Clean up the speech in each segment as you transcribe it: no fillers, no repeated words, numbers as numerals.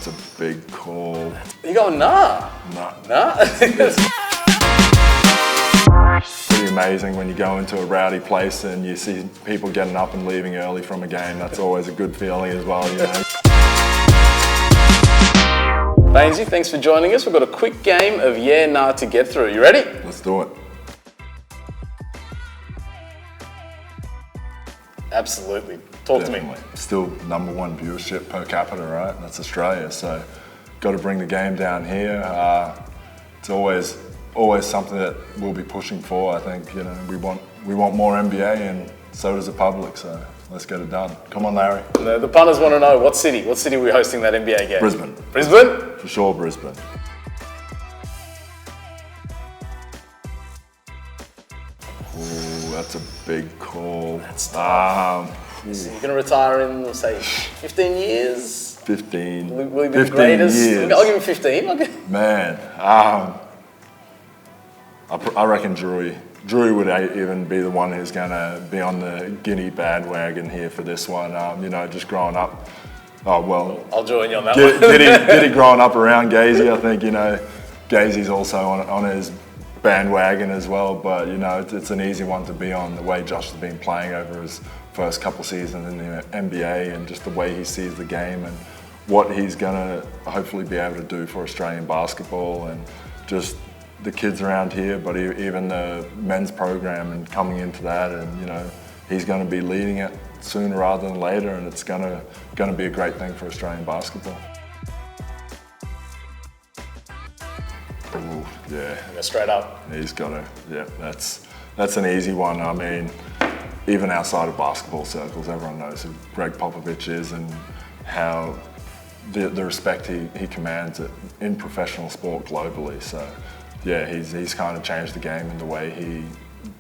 that's a big call. You going, nah? Nah. It's pretty amazing when you go into a rowdy place and you see people getting up and leaving early from a game. That's always a good feeling as well, you know. Baynesy, thanks for joining us. We've got a quick game of yeah, nah to get through. You ready? Let's do it. Absolutely. Talk Definitely. to me. Still #1 viewership per capita, right? That's Australia, so got to bring the game down here. It's always something that we'll be pushing for. I think, you know, we want more NBA, and so does the public. So let's get it done. Come on, Larry. The punters want to know what city are we hosting that NBA game? Brisbane. Brisbane? For sure, Brisbane. Ooh, that's a big call. That's tough. So you're going to retire in, say, 15 years? 15. Will he be the greatest? Years. I'll give him 15. Man, I reckon Drew would even be the one who's going to be on the Giddey bandwagon here for this one. You know, just growing up. Oh, well. I'll join you on that one. Giddey growing up around Gazy, I think, you know, Gazy's also on his bandwagon as well, but, you know, it's an easy one to be on, the way Josh has been playing over his first couple seasons in the NBA, and just the way he sees the game and what he's going to hopefully be able to do for Australian basketball, and just the kids around here, but even the men's program and coming into that, and, you know, he's going to be leading it sooner rather than later, and it's going to be a great thing for Australian basketball. Ooh, yeah. Straight up. He's got to, yeah, that's an easy one. I mean, even outside of basketball circles, everyone knows who Greg Popovich is and how the respect he commands in professional sport globally. So, yeah, he's kind of changed the game in the way he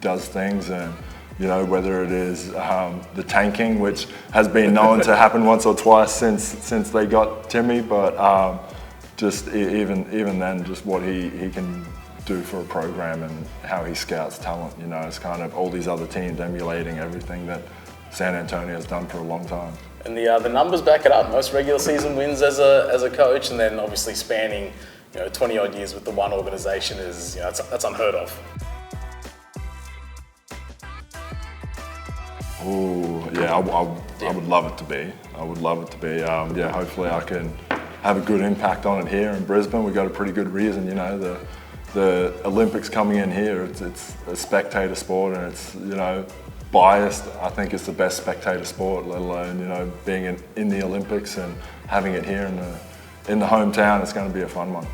does things, and, you know, whether it is the tanking, which has been known to happen once or twice since they got Timmy, but just even then, just what he can do for a program and how he scouts talent. You know, it's kind of all these other teams emulating everything that San Antonio has done for a long time. And the numbers back it up. Most regular season wins as a coach, and then obviously spanning, you know, 20 odd years with the one organisation is, you know, that's unheard of. Ooh, yeah, I would love it to be. I would love it to be. Yeah, hopefully I can have a good impact on it here in Brisbane. We've got a pretty good reason, you know, the Olympics coming in here, it's a spectator sport, and it's, you know, biased. I think it's the best spectator sport, let alone, you know, being in the Olympics and having it here in the hometown. It's going to be a fun one.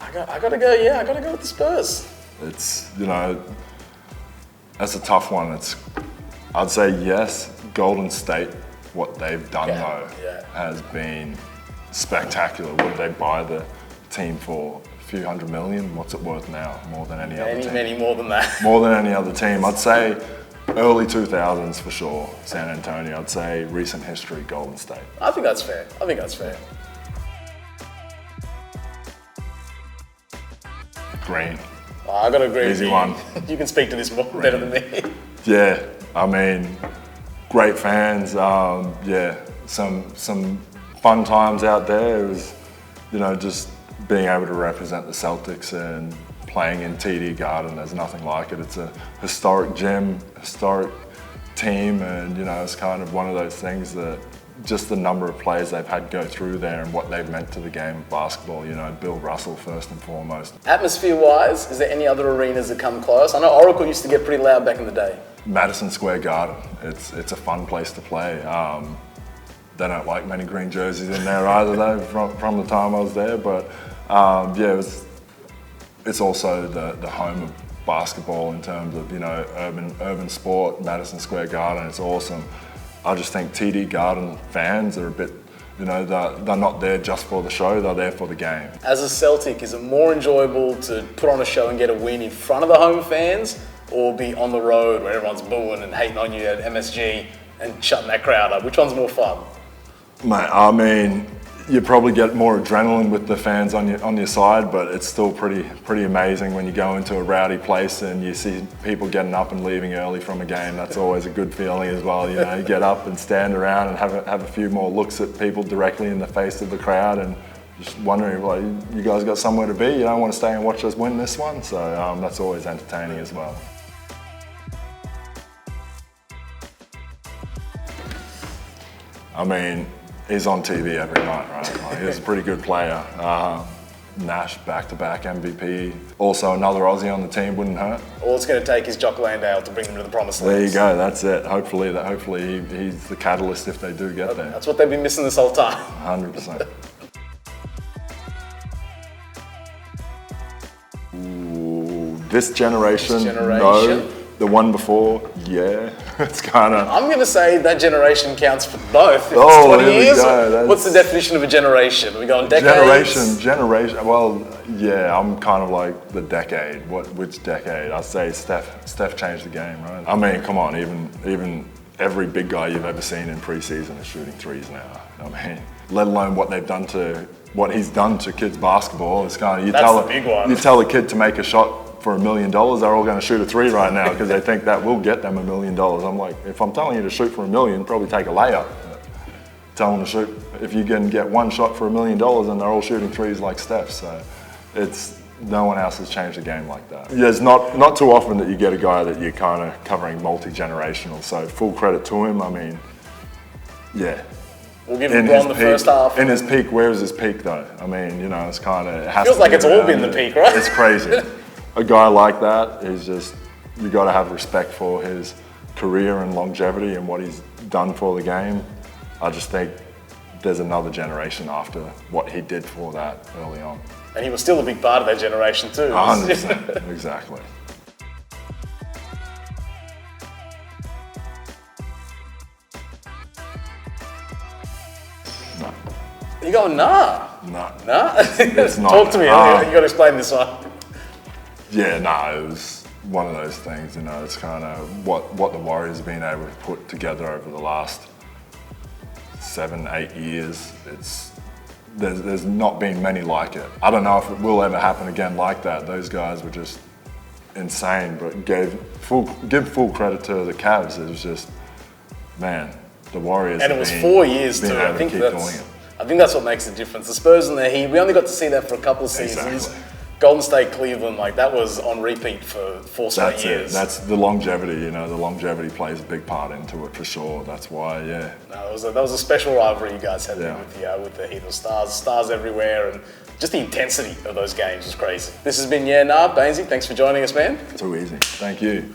I gotta go with the Spurs. It's, you know, that's a tough one. I'd say yes, Golden State, what they've done has been spectacular. What did they buy the team for? A few $100 million? What's it worth now? More than any other team. Many more than that. More than any other team. I'd say early 2000s for sure, San Antonio. I'd say recent history, Golden State. I think that's fair. Green. I gotta agree. Easy one. You can speak to this better than me. Yeah, I mean, great fans. Yeah, some fun times out there. It was, you know, just being able to represent the Celtics and playing in TD Garden. There's nothing like it. It's a historic gym, historic team, and, you know, it's kind of one of those things that just the number of players they've had go through there and what they've meant to the game of basketball. You know, Bill Russell first and foremost. Atmosphere-wise, is there any other arenas that come close? I know Oracle used to get pretty loud back in the day. Madison Square Garden. It's a fun place to play. They don't like many green jerseys in there either, though, from the time I was there. But yeah, it's also the home of basketball in terms of, you know, urban sport. Madison Square Garden, it's awesome. I just think TD Garden fans are a bit, you know, they're not there just for the show, they're there for the game. As a Celtic, is it more enjoyable to put on a show and get a win in front of the home fans, or be on the road where everyone's booing and hating on you at MSG and shutting that crowd up? Which one's more fun? Mate, I mean, you probably get more adrenaline with the fans on your side, but it's still pretty amazing when you go into a rowdy place and you see people getting up and leaving early from a game. That's always a good feeling as well. You know, you get up and stand around and have a few more looks at people directly in the face of the crowd and just wondering, like, you guys got somewhere to be? You don't want to stay and watch us win this one? So that's always entertaining as well. I mean, he's on TV every night, right? Like, he's a pretty good player. Nash, back-to-back MVP. Also another Aussie on the team wouldn't hurt. All it's going to take is Jock Landale to bring them to the promised land. There you go, that's it. Hopefully he's the catalyst if they do get there. That's what they've been missing this whole time. 100%. Ooh, this generation, no. The one before, yeah. It's kind of... I'm going to say that generation counts for both. If oh, it's 20 years, what's the that's... definition of a generation? Are we going decades? Generation. Well, yeah, I'm kind of like the decade. Which decade? I'd say Steph changed the game, right? I mean, come on, even every big guy you've ever seen in preseason is shooting threes now. I mean, let alone what he's done to kids basketball. It's kind of you tell a kid to make a shot for $1 million, they're all going to shoot a three right now because they think that will get them $1 million. I'm like, if I'm telling you to shoot for $1 million, probably take a layup. Tell them to shoot, if you can get one shot for $1 million and they're all shooting threes like Steph. So no one else has changed the game like that. Yeah, it's not too often that you get a guy that you're kind of covering multi-generational. So full credit to him. I mean, yeah. We'll give him the first half. In his peak, where is his peak though? I mean, you know, it's kind of... It feels like it's all been the peak, right? It's crazy. A guy like that is just, you got to have respect for his career and longevity and what he's done for the game. I just think there's another generation after what he did for that early on. And he was still a big part of that generation too. 100%, exactly. No. You going, nah? No. Nah? It's not. Talk to me, you got to explain this one. Yeah, no, it was one of those things, you know, it's kind of what the Warriors have been able to put together over the last 7-8 years. There's not been many like it. I don't know if it will ever happen again like that. Those guys were just insane, but give full credit to the Cavs. It was just, man, the Warriors. And it was 4 years too. I think that's what makes the difference. The Spurs and the Heat, we only got to see that for a couple of seasons. Exactly. Golden State, Cleveland, like that was on repeat for 4 straight years. That's the longevity, you know, the longevity plays a big part into it for sure. That's why, yeah. No, that was a special rivalry you guys had with the Heat. Stars everywhere, and just the intensity of those games was crazy. This has been Baynesy. Thanks for joining us, man. Too easy. Thank you.